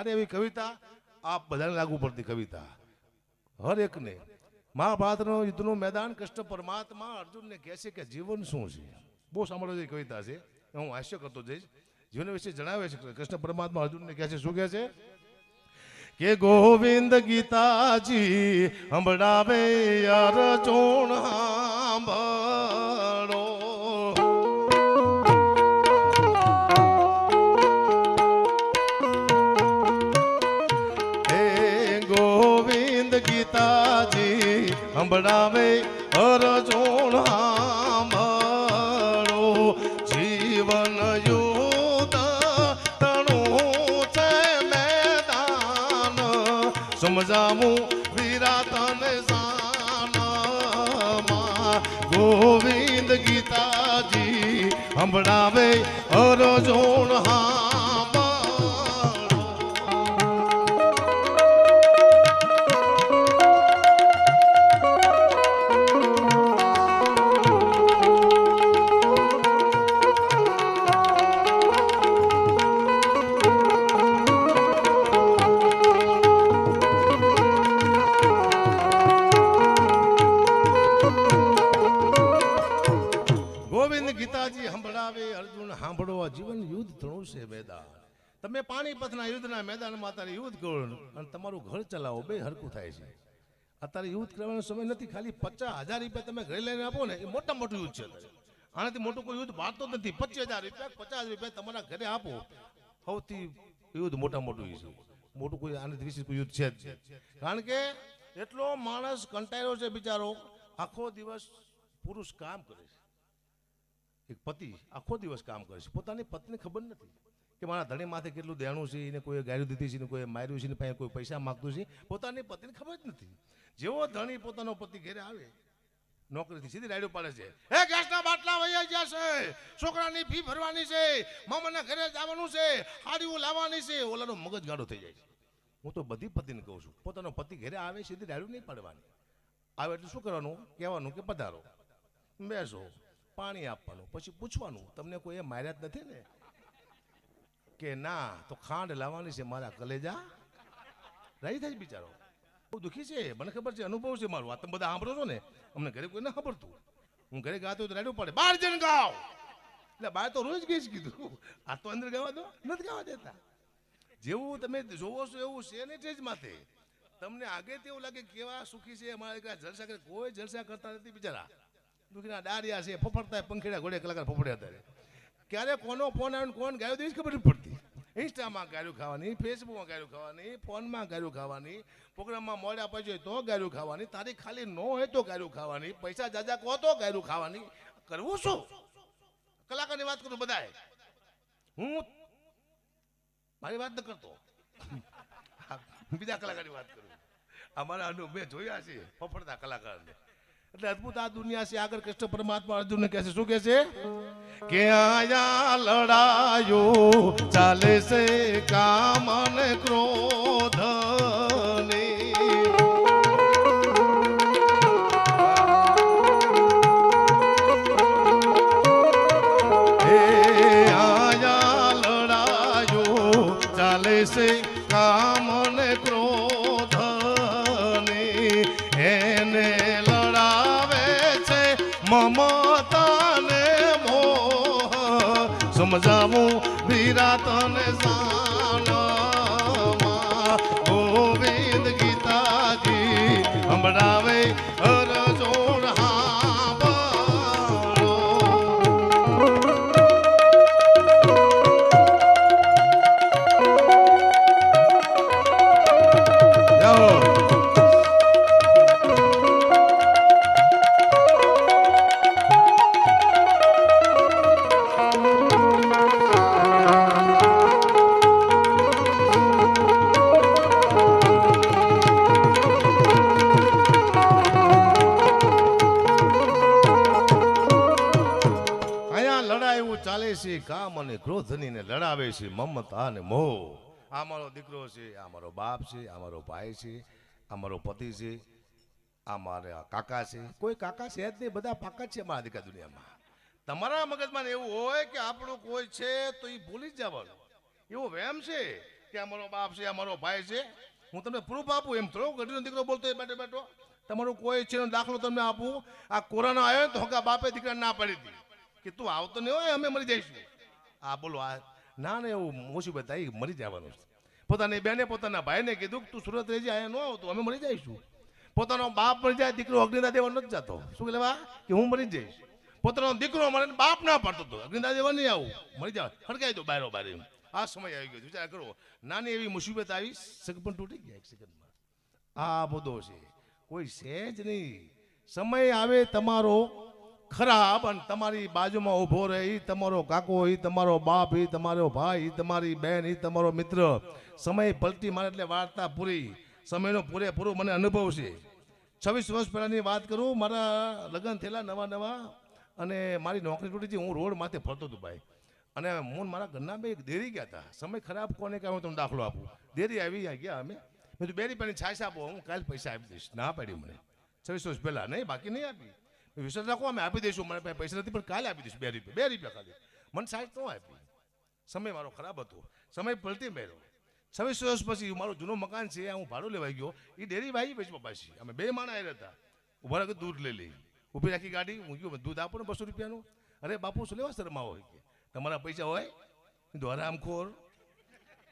સારી એવી કવિતા આ બધાને લાગુ પડતી કવિતા હર એકને મહાભારતનો યુદ્ધનું મેદાન કૃષ્ણ પરમાત્મા અર્જુનને કહે છે કે જીવન શું છે બહુ સાંભળો જેવી કવિતા છે હું હાસ્ય કરતો જઈશ જીવન વિશે જણાવે છે કૃષ્ણ પરમાત્મા અર્જુનને કહે છે શું કહે છે કે ગોવિંદ ગીતાજી સંભળાવે અર્જુન સાંભળો સંભળાવે અર્જુન સાંભળો જીવન યુદ્ધ તણું છે મેદાન સમજાવું વિરાતને શાનમાં ગોવિંદ ગીતાજી સંભળાવે અર્જુન જીવન યુદ્ધ થણું છે મેદાન તમે પાણીપતના યુદ્ધના મેદાનમાં અત્યારે યુદ્ધ કરો અને તમારું ઘર ચલાવો બે હરકું થાય છે અત્યારે યુદ્ધ કરવાનો સમય નથી ખાલી 50,000 રૂપિયા તમે ઘરે લઈને આપો ને એ મોટા મોટું યુદ્ધ છે આનાથી મોટું કોઈ યુદ્ધ બહાર તો નથી 25,000 રૂપિયા 50 રૂપિયા તમારા ઘરે આપો સૌથી યુદ્ધ મોટા મોટું છે મોટું કોઈ આનાથી વિશેષ કોઈ યુદ્ધ છે જ કારણ કે એટલો માણસ કંટાળ્યો છે બિચારો આખો દિવસ પુરુષ કામ કરે છે એક પતિ આખો દિવસ કામ કરે છે પોતાની પત્ની ખબર નથી કે મારા ધણી માથે કેટલું દેણું છે એને કોઈ ગાળ્યું દીધી છે ને કોઈ માર્યું છે ને પાસે કોઈ પૈસા માગતું છે પોતાની પત્નીને ખબર જ નથી જેવો ધણી પોતાનો પતિ ઘરે આવે નોકરીથી સીધી રાયડું પાડે છે એ ગેસના બાટલા વૈયા ગયા છે છોકરાની ફી ભરવાની છે મામાના ઘરે જવાનું છે હાડીઓ લાવવાની છે ઓલાનો મગજ ગાડો થઈ જાય છે હું તો બધી પતિને કહું છું પોતાનો પતિ ઘરે આવે સીધી રાયડું નહીં પાડવાની આવે એટલે શું કરવાનું કહેવાનું કે પધારો બેસો પાણી આપવાનું પછી પૂછવાનું તમને કોઈ એ માર્યા જ નથી ને કે ના તો ખાંડ લાવવાની છે મારા કલેજા રહી થાય બિચારો બહુ દુઃખી છે મને ખબર છે અનુભવ છે મારું આ તમે બધા સાંભળો છો ને અમને ઘરે કોઈ ના ખબરતું હું ઘરે ગાતો તો રાડ્યું પડે બહાર જઈને ગાઓ એટલે બહાર તો રોજ ગઈ જ કીધું આ તો અંદર ગાવા દો નથી ગાવા દેતા જેવું તમે જોવો છો એવું છે ને જ માથે તમને આગેથી એવું લાગે કેવા સુખી છે અમારા જલસા કરે કોઈ જલસા કરતા નથી બિચારા દુખીના ડારિયા છે ફફડતા પંખેડા ઘોડે કલાકાર ફફડ્યા હતા ક્યારે કોનો ફોન આવે કોણ ગાયો દઈશ ખબર નથી પડતી ઇન્સ્ટામાં ગાયું ખાવાની ફેસબુકમાં ગાયું ખાવાની ફોનમાં ગાયું ખાવાની પ્રોગ્રામમાં મોડા પછી તો ગાયું ખાવાની તારીખ ખાલી ન હોય તો ગાયું ખાવાની પૈસા જાજા કહો તો ગાયું ખાવાની કરવું શું કલાકારની વાત કરું બધાએ હું મારી વાત ન કરતો બીજા કલાકારની વાત કરું અમારા અનુભવ મેં જોયા છે ફફડતા કલાકારને એટલે અદભુત આ દુનિયા છે આગળ કૃષ્ણ પરમાત્મા અર્જુનને કહે છે શું કહે છે કે આયા લડાયો ચાલે છે કામ અને ક્રોધ આયા લડાયો ચાલે છે કામ અને ક્રોધ એને મમતાને મોહ સમજાવું વિરાતને શાનમાં ગોવિંદ ગીતાજી સંભળાવે અર્જુન કામ અને ક્રોધનીને લડાવે છે મમતા અને મોહ આ મારો દીકરો છે આ મારો બાપ છે આ મારો ભાઈ છે આ મારો પતિ છે આ મારા કાકા છે કોઈ કાકા છે જ નહીં બધા પાકા છે અમારા દીકરા દુનિયામાં તમારા મગજમાં એવું હોય કે આપણું કોઈ છે તો એ ભૂલી જ જવાનું એવો વહેમ છે કે આ મારો બાપ છે, આ મારો ભાઈ છે. હું તમને પ્રૂફ આપું એમ થોડો ગઢીનો દીકરો બોલતો બેઠો બેઠો તમારું કોઈ છે દાખલો તમને આપું. આ કોરોના આવ્યો તો હકા બાપે દીકરાને ના પાડી હતી કે તું આવતો નહીં હોય, અમે મરી જઈશું. આ બોલો આ ના ને એવું મુસીબત આવી, મરી જવાનું છે. પોતાની બેને પોતાના ભાઈને કીધું તું સુરત રહેજે, અહીંયા ન આવતું, અમે મરી જઈશું. પોતાનો બાપ મરી જાય, દીકરો અગ્નિદાહ દેવા નથી જતો. શું કહેવા કે હું મરી જઈશ. પોતાનો દીકરો મને બાપ ના પાડતો હતો અગ્નિદાહ દેવા નહીં આવું, મરી જાવ, હડકાઈ દો બારો બારે. આ સમય આવી ગયો, વિચાર કરો. નાની એવી મુસીબત આવી, સગપણ તૂટી ગયા એક સેકન્ડમાં. આ બધો છે, કોઈ છે જ નહીં. સમય આવે તમારો ખરાબ અને તમારી બાજુમાં ઊભો રહે, એ તમારો કાકો, એ તમારો બાપ, એ તમારો ભાઈ, એ તમારી બેન, એ તમારો મિત્ર. સમય પલટી મારે એટલે વાર્તા પૂરી. સમયનો પૂરેપૂરો મને અનુભવ છે. 26 વર્ષ પહેલાંની વાત કરું, મારા લગ્ન થયેલા નવા નવા અને મારી નોકરી તૂટી હતી. હું રોડ માથે ફરતો હતો ભાઈ, અને હું મારા ઘરના બે એક ડેરી ગયા હતા. સમય ખરાબ કોને કહે હું તમને દાખલો આપું. ડેરી આવી ગયા અમે, મેં તો બેરી પાણી છાશ આપો, હું કાલે પૈસા આપી દઈશ. ના પાડી મને 26 વર્ષ પહેલાં. નહીં બાકી નહીં આપી, વિશ્વાસ રાખો અમે આપી દઈશું. મને પૈસા નથી પણ કાલે આપી દઈશું. 2 રૂપિયા ખાલી. મને સાઈઝ ન આપી. સમય મારો ખરાબ હતો, સમય પલટી મેળ્યો. 26 વર્ષ પછી મારું જૂનું મકાન છે, હું ભાડું લેવાઈ ગયો. એ ડેરી ભાઈ વેચવા પાછી અમે 2 માણસ આવ્યા હતા. ઉભા રાખી દૂધ લઈ લઈ, ઊભી રાખી ગાડી. હું ગયો દૂધ આપો ને 200 રૂપિયાનું. અરે બાપુ શું લેવા શરમા હોય કે તમારા પૈસા હોય તો હરામખોર.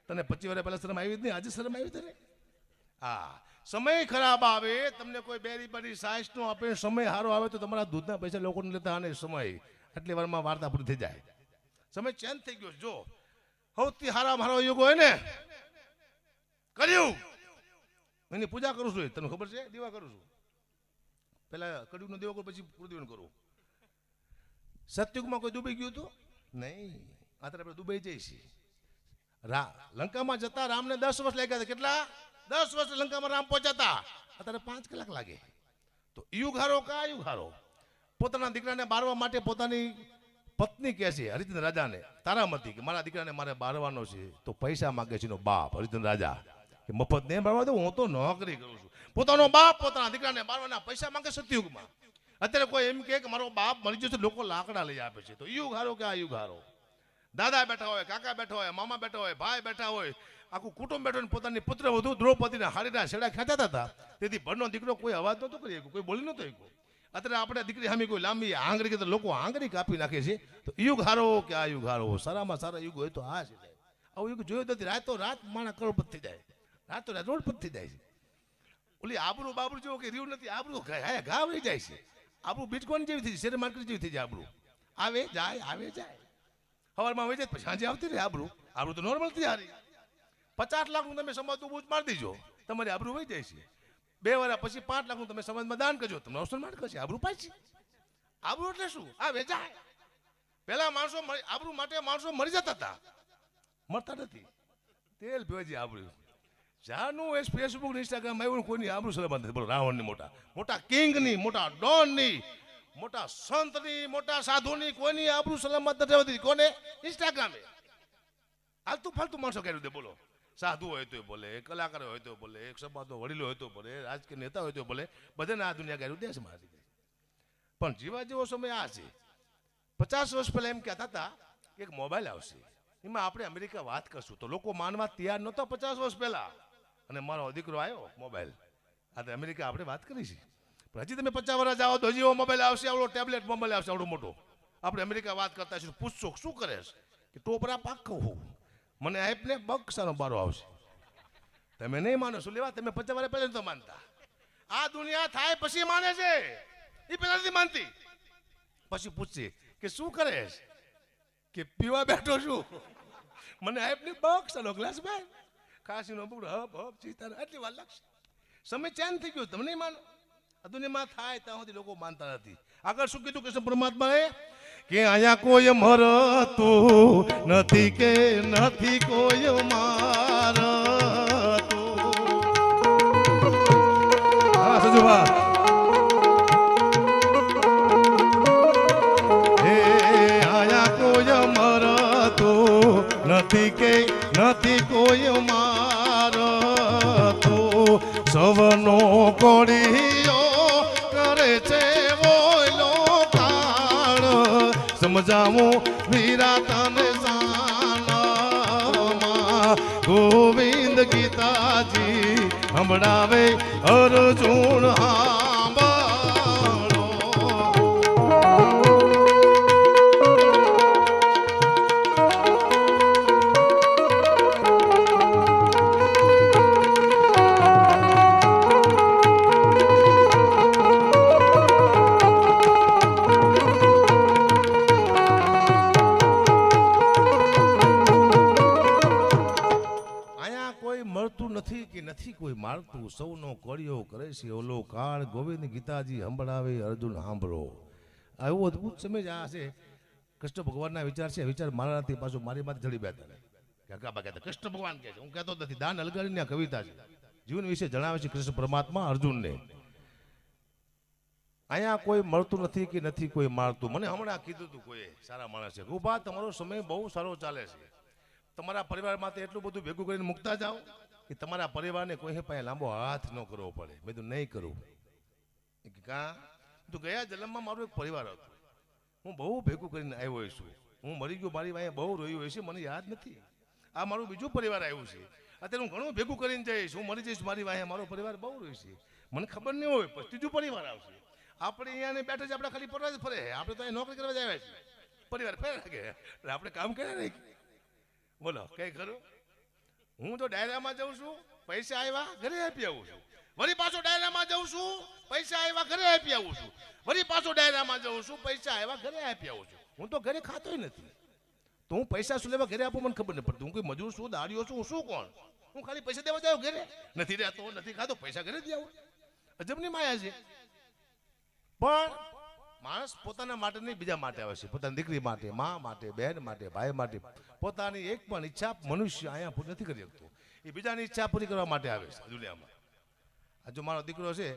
તને 25 વર્ષ પહેલાં શરમ આવી જ નહીં, આજે શરમ આવી તને. હા, સમય ખરાબ આવે, તમને કોઈ બેરી બરી સાઈઝ નો આપે, સમય સારો આવે તો તમારા દૂધના પૈસા લોકોને લેતા. અને સમય આટલી વારમાં વાર્તા પૂરી થઈ જાય. સમય ચેન્જ થઈ ગયો. જો સૌથી સારા મારો યુગ હોય ને કળિયુગ, એની પૂજા કરું છું. તને ખબર છે? દીવા કરું છું. પેલા કળિયુગનો દીવો કરું, પછી પૃથ્વીનો કરું. સતયુગમાં કોઈ દુબઈ ગયું હતું નહીં. અત્યારે આપણે દુબઈ જઈએ છીએ. લંકામાં જતા રામને 10 વર્ષ લાગ્યા હતા. કેટલા? 10 વર્ષ લંકામાં રામ પહોંચાતા. અત્યારે 5 કલાક લાગે. તો યુગ હારો કા યુગ હારો? પોતાના દીકરાને બારવા માટે પોતાની પત્ની કહે છે હરિચંદ્ર રાજાને, તારામતી, કે મારા દીકરાને મારે બારવાનો છે. તો પૈસા માગે છે એનો બાપ હરિચંદ્ર રાજા, કે મફત નહીં બારવા દઉં, હું તો નોકરી કરું છું. પોતાનો બાપ પોતાના દીકરાને બારવાના પૈસા માંગે સતયુગમાં. અત્યારે કોઈ એમ કે મારો બાપ મરી ગયો છે, લોકો લાકડા લઈ આપે છે. તો યુગ હારો કે આ યુગ હારો? દાદા બેઠા હોય, કાકા બેઠા હોય, મામા બેઠા હોય, ભાઈ બેઠા હોય, આખું કુટુંબ બેઠું, પોતાની પુત્ર વધુ દ્રૌપદીના હાડીના છેડા ખેંચાતા હતા. તેથી ભરનો દીકરો કોઈ અવાજ નહોતો કરી શક્યો, કોઈ બોલી નહોતો શક્યો. અત્યારે આપણે દીકરી સામે કોઈ લાંબી આંગળી કે તો લોકો આંગળી કાપી નાખે છે. તો યુગ હારો કે આ યુગ હારો? સારામાં સારા યુગ હોય તો આ છે. આવું યુગ જોયો નથી. રાતો રાત માણસ કરોડપતિ થઈ જાય, રાતો રાત રોડપતિ થઈ જાય છે. ઓલી આબરૂ બાબરૂ જેવો કે રહ્યું નથી. આબરૂ ઘા વહી જાય છે. આબરૂ બિટકોઈન જેવી થઈ જાય, શેર માર્કેટ જેવી થઈ જાય. આબરૂ આવે જાય, આવે જાય. સવારમાં વહી જાય પછી સાંજે આવતી રહે. આબરૂ તો નોર્મલ થઈ જાય. 50 લાખનું તમે સમાજનું બૂચ મારી દેજો, તમારી આબરૂ વહી જાય છે. 2 વર્ષ પછી 5 લાખનું તમે સમાજમાં દાન કરજો, તમને અવસર માટે કરશે. આબરૂ પાછી. આબરૂ એટલે શું? આ વેચાય. પહેલા માણસો આબરૂ માટે માણસો મરી જતા હતા, મરતા નથી. તેલ ભેજી આબરૂ. જાનું એ ફેસબુક ઇન્સ્ટાગ્રામ આવ્યું, કોઈની આબરૂ સલામત નથી. બોલો રાવણની, મોટા કિંગની, મોટા ડોનની, મોટા સંતની, મોટા સાધુની કોઈની આબરૂ સલામત નથી હોતી. કોને? ઇન્સ્ટાગ્રામે. આલતું ફાલતું માણસો કર્યું દે. બોલો, સાધુ હોય તો બોલે, કલાકાર હોય તો બોલે, એક સમાજનો વડીલો હોય તો બોલે, રાજકીય નેતા હોય તો બોલે, બધાને આ દુનિયા કર્યું દેશ મારી. પણ જીવા જેવો સમય આ છે. 50 વર્ષ પહેલા એમ કહેતા હતા એક મોબાઈલ આવશે, એમાં આપણે અમેરિકા વાત કરશું. તો લોકો માનવા તૈયાર નહોતા 50 વર્ષ પહેલા. અને મારો દીકરો આવ્યો મોબાઈલ. આ તો અમેરિકા આપણે વાત કરી છે. પણ હજી તમે 50 વર્ષ જાઓ તો હજી એવો મોબાઈલ આવશે, આવડો ટેબ્લેટ મોબાઈલ આવશે, આવડો મોટો. આપણે અમેરિકા વાત કરતા છીએ. પૂછશો શું કરે છે કે ટોપરા પાક કહું મને આપને બક્ષાનો બારો આવશે. તમે નહીં માનો શું લેવા? તમે 50 વર્ષ પહેલા તો માનતા. આ દુનિયા થાય પછી માને છે, એ પહેલા નથી માનતી. પછી પૂછશે કે શું કરે કે પીવા બેઠો છું, મને આપને બક્ષાનો ગ્લાસ ભાઈ ખાસીનો બુકડો હપ હપ ચીતા. આટલી વાર લાગશે. સમય ચેન્જ થઈ ગયો. તમે નહીં માનો. આ દુનિયામાં થાય ત્યાં સુધી લોકો માનતા નથી. આગળ શું કીધું કૃષ્ણ પરમાત્માએ? કે અહીંયા કોઈ મરતું નથી, કે નથી કોઈ મારતું. હા સજુભા. હે અહીંયા કોઈ મરતું નથી, કે નથી કોઈ મારતું. સવનો કોળીઓ કરે છે સમજાવું વીરા તને સાનમાં ગોવિંદ ગીતાજી હંભળાવે અર્જુન હાંભળો. નથી કે નથી કોઈ મારતું, સૌનો કોળિયો કરે છે ઓલો કાળ, ગોવિંદ ગીતાજી હંભળાવે અર્જુન હાંભળો. આવો અદભુત સમય આ છે. કૃષ્ણ ભગવાનના વિચાર છે. વિચાર મારા નથી, પાછું મારી માથે ચડી બેઠા કાકા કહેતા કૃષ્ણ ભગવાન કહે છે, હું કહેતો નથી. દાન અલગાડીની આ કવિતા છે. જીવન વિશે જણાવે છે કૃષ્ણ પરમાત્મા અર્જુનને. અહીંયા કોઈ મળતું નથી કે નથી કોઈ મારતું. મને હમણાં કીધું હતું કોઈ સારા માણસે, ગોબા તમારો સમય બહુ સારો ચાલે છે, તમારા પરિવારમાં એટલું બધું ભેગું કરીને મૂકતા જાઓ કે તમારા પરિવારને કોઈ પાસે લાંબો હાથ ન કરવો પડે. મેં તો નહીં કરું. કાં તો ગયા જન્મમાં મારો એક પરિવાર હતો, હું બહુ ભેગું કરીને આવ્યો છું. હું મરી ગયો, મારી વાંહે બહુ રોયું હોય છે, મને યાદ નથી. આ મારું બીજું પરિવાર આવ્યું છે. અત્યારે હું ઘણું ભેગું કરીને જઈશ, હું મરી જઈશ, મારી વાંહે મારો પરિવાર બહુ રોય છે, મને ખબર નહીં હોય. પછી ત્રીજું પરિવાર આવશે. આપણે અહીંયા બેઠા છે, આપણે ખાલી ફરવા જ ફરે, આપણે તો અહીં નોકરી કરવા જ આવ્યા છીએ. પરિવાર ફેર લાગે એટલે આપણે કામ કર્યા નહીં. બોલો કઈ ખરું? હું તો ડાયરામાં જાઉં છું, પૈસા આવ્યા ઘરે આપી આવું છું. વળી પાછો ડાયરામાં જાઉં છું, પૈસા આવ્યા ઘરે આપી આવું છું. વળી પાછો ડાયરામાં જાઉં છું, પૈસા આવ્યા ઘરે આપી આવું છું. હું તો ઘરે ખાતોય નથી. તો હું પૈસા શું લેવા ઘરે આપું મને ખબર નહીં પડતી. હું કોઈ મજૂર છું, દાડીઓ છું, હું શું કોણ? હું ખાલી પૈસા દેવા જાઉં ઘરે, નથી રહેતો, નથી ખાતો, પૈસા ઘરે જ આવું. અજબની માયા છે. પણ માણસ પોતાના માટે નહીં, બીજા માટે આવે છે. પોતાની દીકરી માટે, મા માટે, બહેન માટે, ભાઈ માટે. પોતાની એક પણ ઈચ્છા મનુષ્ય અહીંયા પૂરી નથી કરી શકતો. એ બીજાની ઈચ્છા પૂરી કરવા માટે આવે છે દુનિયામાં. આ જો મારો દીકરો છે,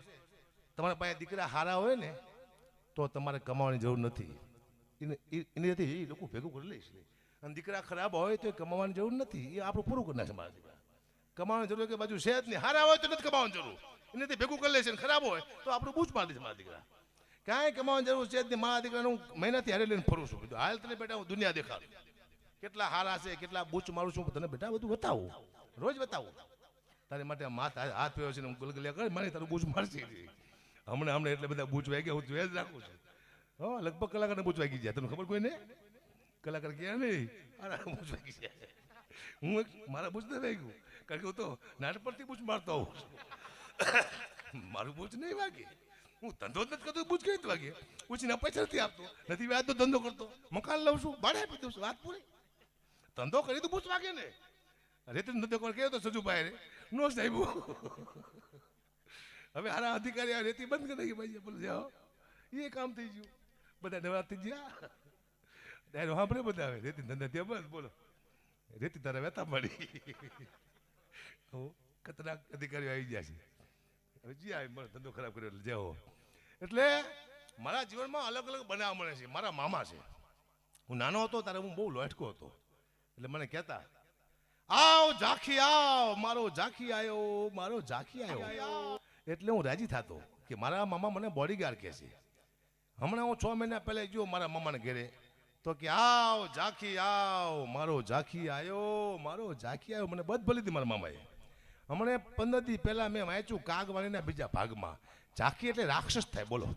તમારા પાસે દીકરા હારા હોય ને તો તમારે કમાવાની જરૂર નથી. એની એ લોકો ભેગું કરી લઈશ. અને દીકરા ખરાબ હોય તો કમાવાની જરૂર નથી. એ આપણું પૂરું કરી નાખે. મારા દીકરા કમાવાની જરૂર કે બાજુ છે જ નહીં. હારા હોય તો નથી કમાવાની જરૂર, એનાથી ભેગું કરી લેશે. ખરાબ હોય તો આપણું બૂચ મારી દેશે. મારા દીકરા કાંઈ કમાવાની જરૂર છે જ નહીં. મારા દીકરાને હું મહેનતથી હારે લઈને ફરું છું. હાલ તને બેટા હું દુનિયા દેખાડું, કેટલા હારા છે, કેટલા બૂચ મારું છું. તને બેટા બધું બતાવું, રોજ બતાવું. તારી માટે હાથ પીવ્યો છે ને, હું ગલગલિયા કરે મને તારું બૂચ મારશે. હમણાં એટલે બધા બૂચ વાગ્યા હું જોઈ જ રાખું છું. હા, લગભગ કલાકારને બૂચ વાગી જાય. તમને ખબર કોઈ ને? કલાકાર ક્યાં નહીં, બૂચ વાગી જાય. હું મારા બૂચ નહીં વાગ્યું, કારણ કે હું તો નાટ પરથી બૂચ મારતો હોઉં છું. મારું બૂચ નહીં વાગે. હું ધંધો જ નથી કરતો, બૂચ કઈ રીતે વાગે? બૂચના પૈસા નથી આપતો, નથી વ્યાજનો ધંધો કરતો, મકાન લઉં છું, ભાડે આપી દઉં છું, વાત પૂરી. ધંધો કરી તો બૂચ વાગે ને. રેતી ધંધો કોણ કહ્યો તો સજુભાઈ રે નો સાહેબ. હવે હારા અધિકારી આ રેતી બંધ કરી નાખી ભાઈ, બોલો જાઓ એ કામ થઈ ગયું. બધા નવરાત થઈ ગયા, ડાયરો સાંભળે બધા. હવે રેતી ધંધા ત્યાં બંધ. બોલો રેતી તારા વેતા મળી. ખતરનાક અધિકારીઓ આવી ગયા છે. હવે જી આવી મને ધંધો ખરાબ કર્યો એટલે જાઓ. એટલે મારા જીવનમાં અલગ અલગ બનાવ મળે છે. મારા મામા છે. હું નાનો હતો ત્યારે હું બહુ લોટકો હતો. એટલે મને કહેતા, આવ ઝાંખી આવ, મારો ઝાંખી આવ્યો, મારો ઝાંખી આવ્યો. એટલે હું રાજી થતો કે મારા મામા મને બોડીગાર્ડ કહે છે. હમણાં હું 6 મહિના પહેલા ગયો મારા મામાને ઘરે, તો કે આવ ઝાંખી આવ, મારો ઝાંખી આવ્યો, મારો ઝાંખી આવ્યો. મને બધ ભલી હતી મારા મામાએ. હમણાં 15 દી પહેલા મેં વાંચ્યું કાગવાણીના બીજા ભાગમાં, ઝાંખી એટલે રાક્ષસ થાય. બોલો,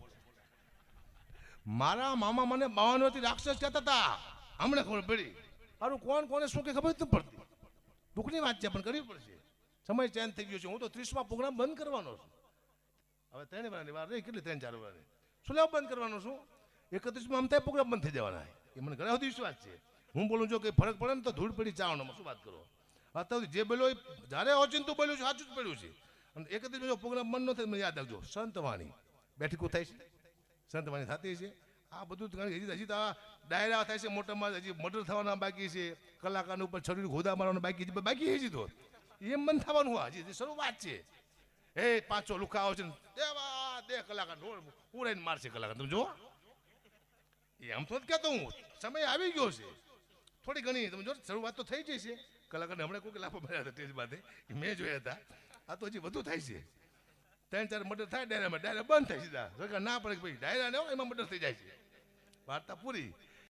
મારા મામા મને 52 રાક્ષસ કહેતા હતા. હમણાં ખબર પડી. મારું કોણ કોને શું કે ખબર નથી પડતી. દુઃખની વાત છે પણ કરવી પડશે. સમય ચેન્જ થઈ ગયો છે. હું તો 30મા પ્રોગ્રામ બંધ કરવાનો છું. હવે 3 વર્ષની વાર રહી, કેટલી 3-4 વર્ષની. શું લેવા બંધ કરવાનો છું? 31માં આમ થાય પ્રોગ્રામ બંધ થઈ જવાના. એ મને ઘણા બધી વિશ્વાસ છે. હું બોલું જો કંઈ ફરક પડે ને તો ધૂળ પડી ચાવવામાં શું વાત કરો. અત્યારે જે બોલ્યો જ્યારે ઓચિંતું બોલ્યું છે, સાચું જ પડ્યું છે. અને 31 પ્રોગ્રામ બંધ ન થાય મને યાદ રાખજો. સંતવાણી બેઠકો થાય છે, સંતવાણી થતી છે. આ બધું હજી તો ડાયરા થાય છે મોટામાં, હજી મર્ડર થવાના બાકી છે, કલાકારની ઉપર છરી ગોદા મારવાનું બાકી છે, બાકી હજી તો એમ બંધ થવાનું. હજી શરૂઆત છે. એ 500 લુખા આવે છે ને દેવા 2 કલાકાર ઉડાઈને મારશે કલાકાર. તમે જુઓ, એમ તો જ કહેતો હું, સમય આવી ગયો છે થોડી ઘણી. તમે જો શરૂઆત તો થઈ જશે. કલાકારને હમણાં કોઈ લાભો મળ્યા હતા સ્ટેજ માટે, મેં જોયા હતા. આ તો હજી વધુ થાય છે. 3-4 મર્ડર થાય ડાયરામાં, ડાયરા બંધ થાય સીધા. સરકાર ના પડે કે ભાઈ ડાયરા ને એમાં મર્ડર થઈ જાય છે. વાર્તા પૂરી.